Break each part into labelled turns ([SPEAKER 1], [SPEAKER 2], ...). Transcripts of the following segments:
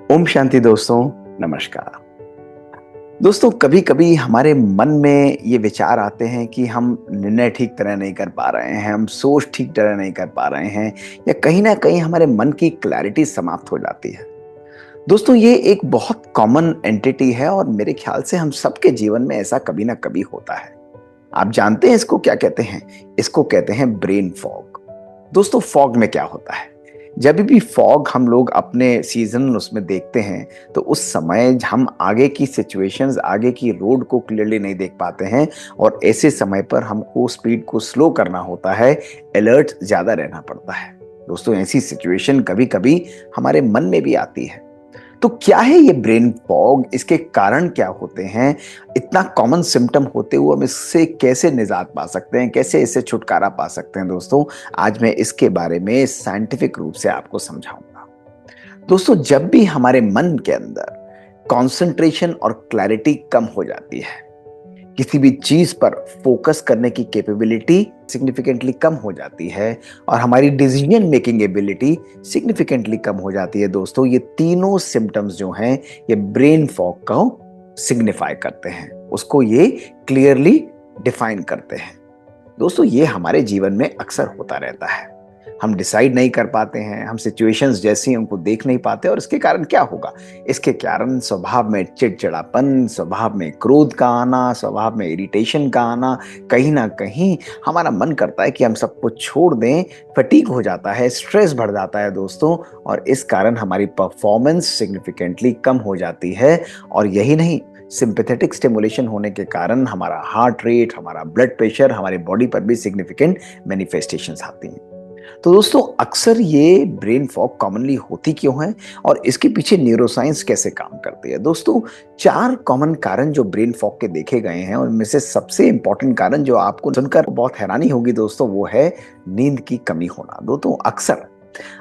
[SPEAKER 1] ओम शांति दोस्तों। नमस्कार दोस्तों। कभी कभी हमारे मन में ये विचार आते हैं कि हम निर्णय ठीक तरह नहीं कर पा रहे हैं, हम सोच ठीक तरह नहीं कर पा रहे हैं, या कहीं ना कहीं हमारे मन की क्लैरिटी समाप्त हो जाती है। दोस्तों, ये एक बहुत कॉमन एंटिटी है और मेरे ख्याल से हम सबके जीवन में ऐसा कभी ना कभी होता है। आप जानते हैं इसको क्या कहते हैं? इसको कहते हैं ब्रेन फॉग। दोस्तों, फॉग में क्या होता है? जब भी फॉग हम लोग अपने सीजन उसमें देखते हैं, तो उस समय हम आगे की सिचुएशंस, आगे की रोड को क्लियरली नहीं देख पाते हैं। और ऐसे समय पर हमको स्पीड को स्लो करना होता है, अलर्ट ज्यादा रहना पड़ता है। दोस्तों, ऐसी सिचुएशन कभी कभी हमारे मन में भी आती है। तो क्या है ये ब्रेन फॉग? इसके कारण क्या होते हैं? इतना कॉमन सिम्टम होते हुए हम इससे कैसे निजात पा सकते हैं, कैसे इससे छुटकारा पा सकते हैं? दोस्तों, आज मैं इसके बारे में साइंटिफिक रूप से आपको समझाऊंगा। दोस्तों, जब भी हमारे मन के अंदर कंसंट्रेशन और क्लैरिटी कम हो जाती है, किसी भी चीज पर फोकस करने की कैपेबिलिटी सिग्निफिकेंटली कम हो जाती है, और हमारी डिसीजन मेकिंग एबिलिटी सिग्निफिकेंटली कम हो जाती है, दोस्तों, ये तीनों सिम्टम्स जो हैं ये ब्रेन फॉग को सिग्निफाई करते हैं, उसको ये क्लियरली डिफाइन करते हैं। दोस्तों, ये हमारे जीवन में अक्सर होता रहता है। हम डिसाइड नहीं कर पाते हैं, हम सिचुएशंस जैसी उनको देख नहीं पाते, और इसके कारण क्या होगा? इसके कारण स्वभाव में चिड़चिड़ापन, स्वभाव में क्रोध का आना, स्वभाव में इरिटेशन का आना, कहीं ना कहीं हमारा मन करता है कि हम सब कुछ छोड़ दें, फटीग हो जाता है, स्ट्रेस बढ़ जाता है दोस्तों, और इस कारण हमारी परफॉर्मेंस सिग्निफिकेंटली कम हो जाती है। और यही नहीं, सिंपैथेटिक स्टिमुलेशन होने के कारण हमारा हार्ट रेट, हमारा ब्लड प्रेशर, हमारे बॉडी पर भी सिग्निफिकेंट मैनिफेस्टेशंस आती हैं। तो दोस्तों, अक्सर ये ब्रेन फॉग कॉमनली होती क्यों है, और इसके पीछे न्यूरोसाइंस कैसे काम करती है? दोस्तों, 4 कॉमन कारण जो ब्रेन फॉग के देखे गए हैं, उनमें से सबसे इंपॉर्टेंट कारण जो आपको सुनकर बहुत हैरानी होगी दोस्तों, वो है नींद की कमी होना। दोस्तों, अक्सर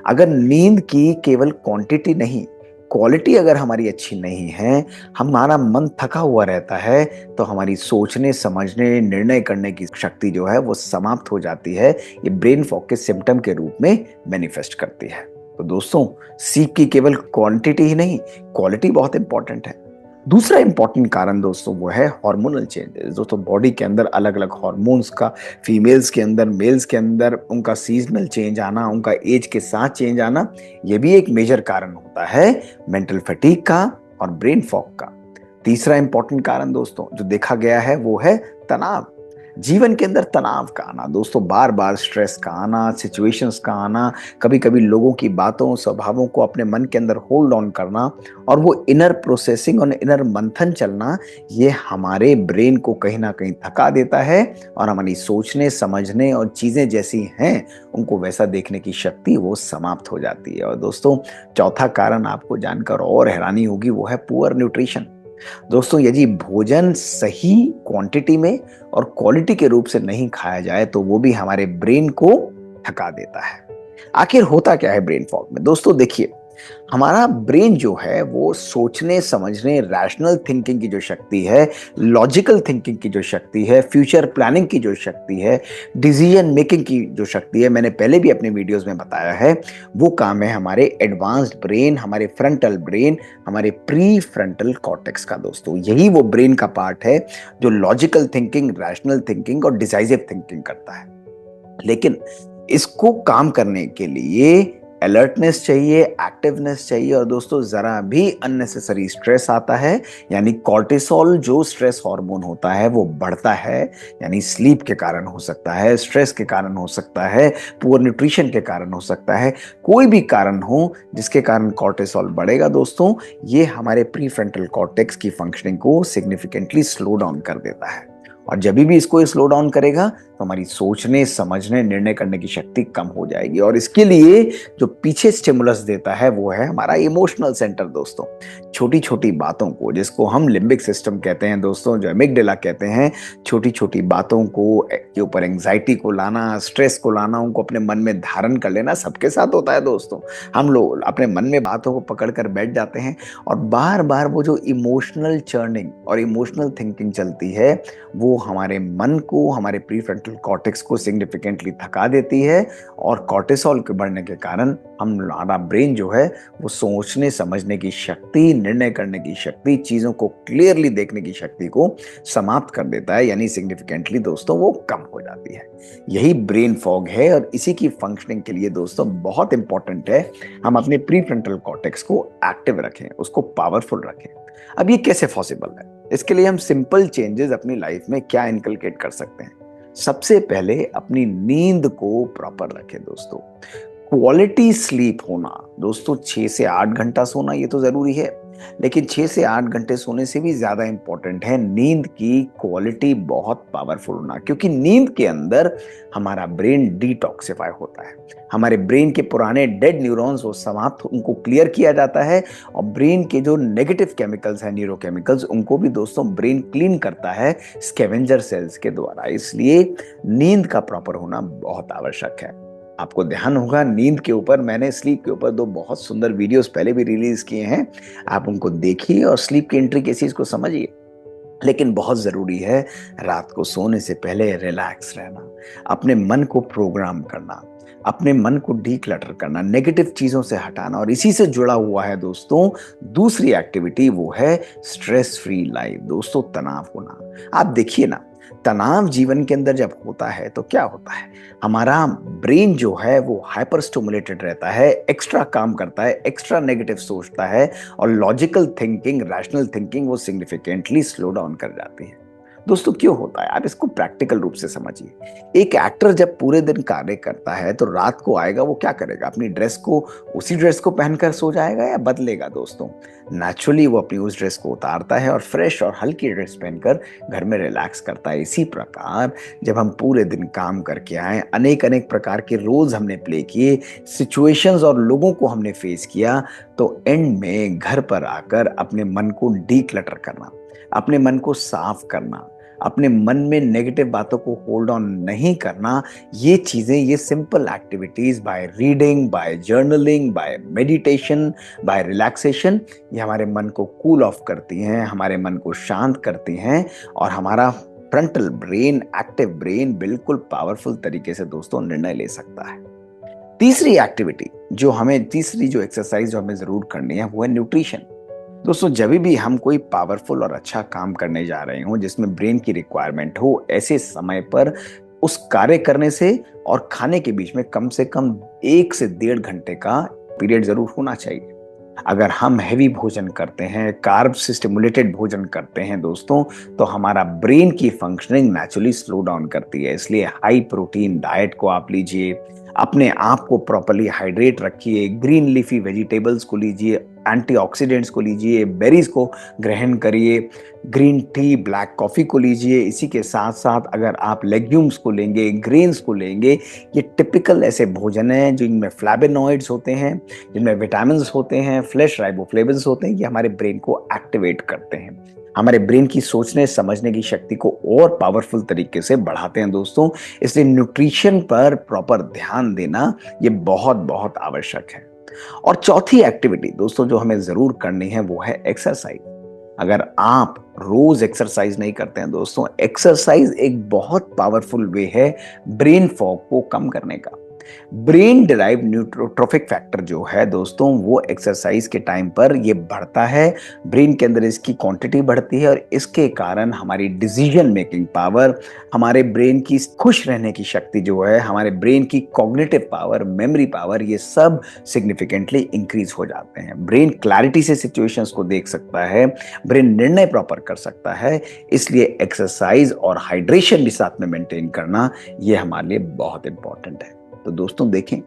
[SPEAKER 1] अगर नींद की केवल क्वांटिटी नहीं, क्वालिटी अगर हमारी अच्छी नहीं है, हमारा मन थका हुआ रहता है, तो हमारी सोचने, समझने, निर्णय करने की शक्ति जो है वो समाप्त हो जाती है। ये ब्रेन फॉग के सिम्टम के रूप में मैनिफेस्ट करती है। तो दोस्तों, सीख की केवल क्वांटिटी ही नहीं, क्वालिटी बहुत इंपॉर्टेंट है। दूसरा इंपॉर्टेंट कारण दोस्तों वो है हार्मोनल चेंजेस। दोस्तों, बॉडी के अंदर अलग अलग हार्मोन्स का, फीमेल्स के अंदर, मेल्स के अंदर उनका सीजनल चेंज आना, उनका एज के साथ चेंज आना, ये भी एक मेजर कारण होता है मेंटल फटीग का और ब्रेन फॉग का। तीसरा इंपॉर्टेंट कारण दोस्तों जो देखा गया है वो है तनाव। जीवन के अंदर तनाव का आना दोस्तों, बार बार स्ट्रेस का आना, सिचुएशंस का आना, कभी कभी लोगों की बातों, स्वभावों को अपने मन के अंदर होल्ड ऑन करना, और वो इनर प्रोसेसिंग और इनर मंथन चलना, ये हमारे ब्रेन को कहीं ना कहीं थका देता है, और हमारी सोचने, समझने और चीजें जैसी हैं उनको वैसा देखने की शक्ति वो समाप्त हो जाती है। और दोस्तों, चौथा कारण आपको जानकर और हैरानी होगी, वो है पुअर न्यूट्रिशन। दोस्तों, यदि भोजन सही क्वांटिटी में और क्वालिटी के रूप से नहीं खाया जाए, तो वो भी हमारे ब्रेन को थका देता है। आखिर होता क्या है ब्रेन फॉग में? दोस्तों देखिए, हमारा ब्रेन जो है वो सोचने, समझने, रैशनल थिंकिंग की जो शक्ति है, लॉजिकल थिंकिंग की जो शक्ति है, फ्यूचर प्लानिंग की जो शक्ति है, डिसीजन मेकिंग की जो शक्ति है, मैंने पहले भी अपने वीडियोस में बताया है, वो काम है हमारे एडवांस्ड ब्रेन, हमारे फ्रंटल ब्रेन, हमारे प्री फ्रंटल कॉर्टेक्स का। दोस्तों, यही वो ब्रेन का पार्ट है जो लॉजिकल थिंकिंग, रैशनल थिंकिंग और डिसाइसिव थिंकिंग करता है। लेकिन इसको काम करने के लिए अलर्टनेस चाहिए, एक्टिवनेस चाहिए, और दोस्तों जरा भी अननेसेसरी स्ट्रेस आता है, यानी कॉर्टिसोल जो स्ट्रेस हार्मोन होता है वो बढ़ता है, यानी स्लीप के कारण हो सकता है, स्ट्रेस के कारण हो सकता है, पुअर न्यूट्रिशन के कारण हो सकता है, कोई भी कारण हो जिसके कारण कॉर्टिसोल बढ़ेगा दोस्तों, ये हमारे प्री फ्रंटल कॉर्टेक्स की फंक्शनिंग को सिग्निफिकेंटली स्लो डाउन कर देता है। और जब भी इसको स्लो डाउन करेगा तो हमारी सोचने, समझने, निर्णय करने की शक्ति कम हो जाएगी। और इसके लिए जो पीछे स्टिमुलस देता है वो है हमारा इमोशनल सेंटर। दोस्तों, छोटी छोटी बातों को, जिसको हम लिम्बिक सिस्टम कहते हैं दोस्तों, जो एमिगडाला कहते हैं, छोटी छोटी बातों को, के ऊपर एंग्जाइटी को लाना, स्ट्रेस को लाना, उनको अपने मन में धारण कर लेना सबके साथ होता है दोस्तों। हम लोग अपने मन में बातों को पकड़ कर बैठ जाते हैं और बार बार वो जो इमोशनल चर्निंग और इमोशनल थिंकिंग चलती है वो हमारे मन को, हमारे प्रीफ्रंटल कॉर्टेक्स को सिग्निफिकेंटली थका देती है और कॉर्टिसोल के बढ़ने के कारण हमारा ब्रेन जो है वो सोचने समझने की शक्ति, निर्णय करने की शक्ति, चीजों को क्लियरली देखने की शक्ति को समाप्त कर देता है, यानी सिग्निफिकेंटली दोस्तों वो कम हो जाती है। यही ब्रेन फॉग है और इसी की फंक्शनिंग के लिए दोस्तों बहुत इंपॉर्टेंट है हम अपने प्रीफ्रंटल कॉर्टेक्स को एक्टिव रखें, उसको पावरफुल रखें। अब ये कैसे पॉसिबल है? इसके लिए हम सिंपल चेंजेस अपनी लाइफ में क्या इनकलकेट कर सकते हैं। सबसे पहले अपनी नींद को प्रॉपर रखें दोस्तों। क्वालिटी स्लीप होना दोस्तों, 6 से 8 घंटा सोना ये तो जरूरी है, लेकिन 6 से 8 घंटे सोने से भी ज्यादा इंपॉर्टेंट है नींद की क्वालिटी बहुत पावरफुल होना, क्योंकि नींद के अंदर हमारा ब्रेन डिटॉक्सिफाई होता है। हमारे ब्रेन के पुराने डेड न्यूरॉन्स वो समाप्त, उनको क्लियर किया जाता है और ब्रेन के जो नेगेटिव केमिकल्स हैं, न्यूरोकेमिकल्स, उनको भी दोस्तों ब्रेन क्लीन करता है स्कैवेंजर सेल्स के द्वारा। इसलिए नींद का प्रॉपर होना बहुत आवश्यक है। आपको ध्यान होगा नींद के ऊपर मैंने स्लीप के ऊपर 2 बहुत सुंदर वीडियोस पहले भी रिलीज किए हैं, आप उनको देखिए और स्लीप की इंट्रिकेसीज को समझिए। लेकिन बहुत जरूरी है रात को सोने से पहले रिलैक्स रहना, अपने मन को प्रोग्राम करना, अपने मन को डीक्लटर करना, नेगेटिव चीजों से हटाना। और इसी से जुड़ा हुआ है दोस्तों दूसरी एक्टिविटी, वो है स्ट्रेस फ्री लाइफ। दोस्तों तनाव होना, आप देखिए ना, तनाव जीवन के अंदर जब होता है तो क्या होता है, हमारा ब्रेन जो है वो हाइपर स्टिमुलेटेड रहता है, एक्स्ट्रा काम करता है, एक्स्ट्रा नेगेटिव सोचता है और लॉजिकल थिंकिंग, रैशनल थिंकिंग वो सिग्निफिकेंटली स्लो डाउन कर जाती है। दोस्तों क्यों होता है, आप इसको प्रैक्टिकल रूप से समझिए। एक एक्टर जब पूरे दिन कार्य करता है तो रात को आएगा, वो क्या करेगा, अपनी ड्रेस को, उसी ड्रेस को पहनकर सो जाएगा या बदलेगा? दोस्तों नेचुरली वो अपनी उस ड्रेस को उतारता है और फ्रेश और हल्की ड्रेस पहनकर घर में रिलैक्स करता है। इसी प्रकार जब हम पूरे दिन काम करके आए, अनेक अनेक प्रकार के रोल्स हमने प्ले किए, सिचुएशंस और लोगों को हमने फेस किया, तो एंड में घर पर आकर अपने मन को डीक्लटर करना, अपने मन को साफ करना, अपने मन में नेगेटिव बातों को होल्ड ऑन नहीं करना, ये चीजें, ये simple activities by reading, by journaling, by meditation, by relaxation, ये हमारे मन को कूल ऑफ करती हैं, हमारे मन को शांत करती हैं और हमारा फ्रंटल ब्रेन, एक्टिव ब्रेन बिल्कुल पावरफुल तरीके से दोस्तों निर्णय ले सकता है। तीसरी एक्टिविटी जो हमें, तीसरी जो एक्सरसाइज जो हमें जरूर करनी है वो है न्यूट्रिशन। दोस्तों जब भी हम कोई पावरफुल और अच्छा काम करने जा रहे हो जिसमें ब्रेन की रिक्वायरमेंट हो, ऐसे समय पर उस कार्य करने से और खाने के बीच में कम से कम 1 से 1.5 घंटे का पीरियड जरूर होना चाहिए। अगर हम हैवी भोजन करते हैं, कार्ब से स्टिमुलेटेड भोजन करते हैं दोस्तों, तो हमारा ब्रेन की फंक्शनिंग नेचुरली स्लो डाउन करती है। इसलिए हाई प्रोटीन डाइट को आप लीजिए, अपने आप को प्रॉपर्ली हाइड्रेट रखिए, ग्रीन लीफी वेजिटेबल्स को लीजिए, एंटीऑक्सीडेंट्स को लीजिए, बेरीज को ग्रहण करिए, ग्रीन टी, ब्लैक कॉफी को लीजिए। इसी के साथ साथ अगर आप लेग्यूम्स को लेंगे, ग्रेन्स को लेंगे, ये टिपिकल ऐसे भोजन हैं जिनमें फ्लैवेनॉइड्स होते हैं, जिनमें विटामिन होते हैं, फ्लैश राइबोफ्लेविन्स होते हैं, ये हमारे ब्रेन को एक्टिवेट करते हैं, हमारे ब्रेन की सोचने समझने की शक्ति को और पावरफुल तरीके से बढ़ाते हैं दोस्तों। इसलिए न्यूट्रिशन पर प्रॉपर ध्यान देना ये बहुत बहुत आवश्यक है। और चौथी एक्टिविटी दोस्तों जो हमें जरूर करनी है वो है एक्सरसाइज। अगर आप रोज एक्सरसाइज नहीं करते हैं दोस्तों, एक्सरसाइज एक बहुत पावरफुल वे है ब्रेन फॉग को कम करने का। ब्रेन डिराइव न्यूरोट्रोफिक फैक्टर जो है दोस्तों, वो एक्सरसाइज के टाइम पर ये बढ़ता है, ब्रेन के अंदर इसकी क्वांटिटी बढ़ती है और इसके कारण हमारी डिसीजन मेकिंग पावर, हमारे ब्रेन की खुश रहने की शक्ति जो है, हमारे ब्रेन की कॉग्निटिव पावर, मेमोरी पावर, ये सब सिग्निफिकेंटली इंक्रीज हो जाते हैं। ब्रेन क्लैरिटी से सिचुएशंस को देख सकता है, ब्रेन निर्णय प्रॉपर कर सकता है। इसलिए एक्सरसाइज और हाइड्रेशन भी साथ में मेंटेन करना ये हमारे लिए बहुत इंपॉर्टेंट है। तो दोस्तों देखें,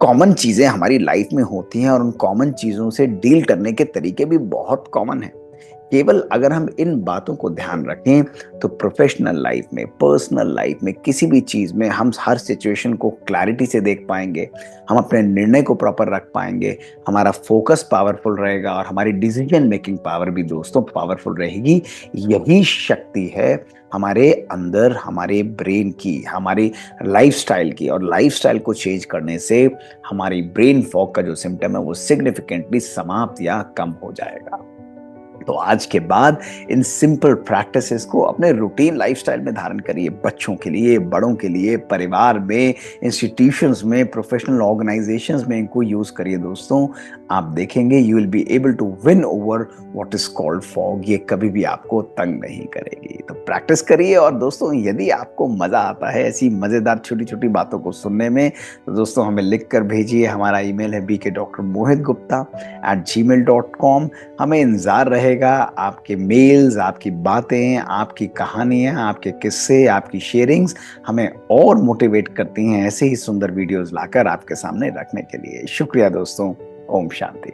[SPEAKER 1] कॉमन चीजें हमारी लाइफ में होती हैं और उन कॉमन चीजों से डील करने के तरीके भी बहुत कॉमन हैं। केवल अगर हम इन बातों को ध्यान रखें तो प्रोफेशनल लाइफ में, पर्सनल लाइफ में, किसी भी चीज़ में हम हर सिचुएशन को क्लैरिटी से देख पाएंगे, हम अपने निर्णय को प्रॉपर रख पाएंगे, हमारा फोकस पावरफुल रहेगा और हमारी डिसीजन मेकिंग पावर भी दोस्तों पावरफुल रहेगी। यही शक्ति है हमारे अंदर, हमारे ब्रेन की, हमारी लाइफस्टाइल की, और लाइफस्टाइल को चेंज करने से हमारी ब्रेन फॉग का जो सिम्टम है वो सिग्निफिकेंटली समाप्त या कम हो जाएगा। तो आज के बाद इन सिंपल प्रैक्टिसेस को अपने रूटीन लाइफस्टाइल में धारण करिए। बच्चों के लिए, बड़ों के लिए, परिवार में, इंस्टीट्यूशंस में, प्रोफेशनल ऑर्गेनाइजेशंस में इनको यूज करिए दोस्तों। आप देखेंगे you will be able to win over what is called fog. ये कभी भी आपको तंग नहीं करेगी। तो प्रैक्टिस करिए। और दोस्तों यदि आपको मजा आता है ऐसी मजेदार छोटी छोटी बातों को सुनने में, तो दोस्तों हमें लिख कर भेजिए। हमारा ईमेल है bkdrmohitgupta@gmail.com। हमें इंतजार रहेगा आपके मेल्स, आपकी बातें, आपकी कहानियां, आपके किस्से, आपकी शेयरिंग्स हमें और मोटिवेट करती हैं ऐसे ही सुंदर वीडियोस लाकर आपके सामने रखने के लिए। शुक्रिया दोस्तों। ओम शांति।